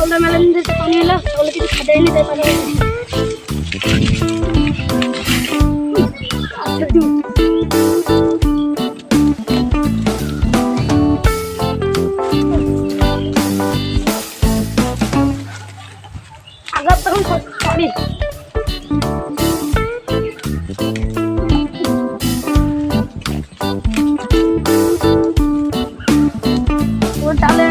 ছাগলটা মেলা দিন ধরে পানি এলো, ছাগল কিছু খেতে এনে তাই পানি আঘাত তখন পানি চালে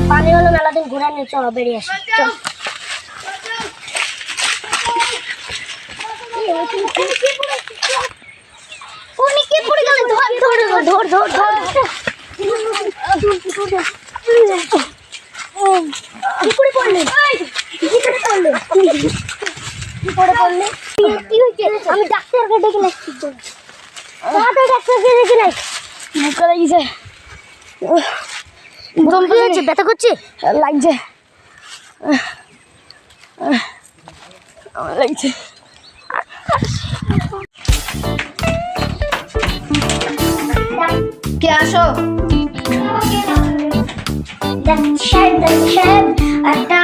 পানি হলো মেলা দিন ঘুরে নিয়ে চলো বেরিয়ে আসি চল আমি ডাক্তারকে ডেকে লাগছি ডাক্তারকে ডেকে নাই মুখে লাগিয়েছে ব্যথা করছে লাগছে লাগছে কে আসো একটা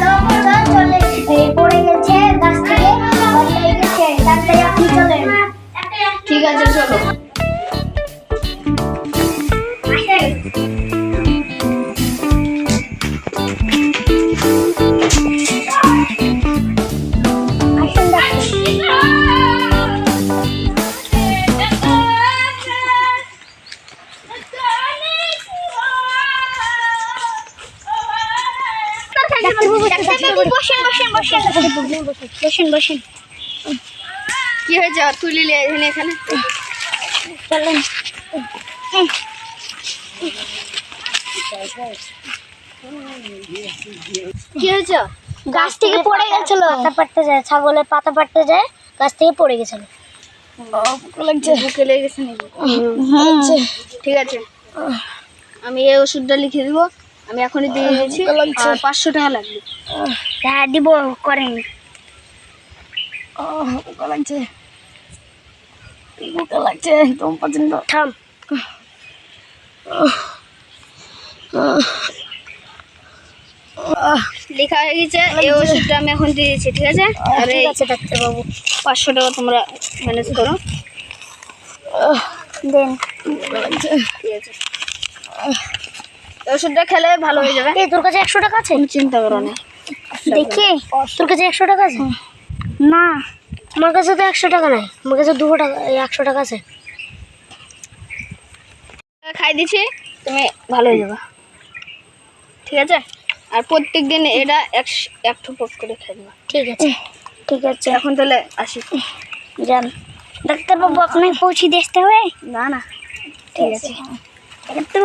লোক চলে পড়ে গেছে গাছ থেকে গেছে তাড়াতাড়ি আপনি চলেন ঠিক আছে চলো বসেন কি হয়েছে তুলি এখানে চলেন কি হয়েছে গাছ থেকে পড়ে গেছিল পাতা পাড়তে যায় ছাগলের পাতা পাড়তে যায় গাছ থেকে পড়ে গেছিল বুকে লেগেছে নাকি? ঠিক আছে আমি এই ওষুধটা লিখে দিব আমি এখনই দিয়ে দিয়েছি 500 টাকা লাগবে হ্যাঁ দিব করেন লাগছে একদম পছন্দ থাম লেখা হয়ে গেছে এই ওষুধটা আমি এখন দিয়ে দিয়েছি ঠিক আছে আর এই ডাক্তারবাবু 500 টাকা তোমরা ম্যানেজ করো দেন ঠিক আছে ওষুধটা খেলে ভালো হয়ে যাবে তোর কাছে 100 টাকা আছে চিন্তা করো না দেখি তোর কাছে 100 টাকা আছে না আমার কাছে তো 100 টাকা নাই আমার কাছে 200 টাকা 100 টাকা আছে খাই দিছি তুমি ভালো হয়ে যাবে ঠিক আছে আর প্রত্যেকদিন এটা এক ঠোপ করে খাই দেবা ঠিক আছে এখন তাহলে আসি যান ডাক্তারবাবু আপনাকে পৌঁছে দিয়ে আসতে হবে না না ঠিক আছে একটু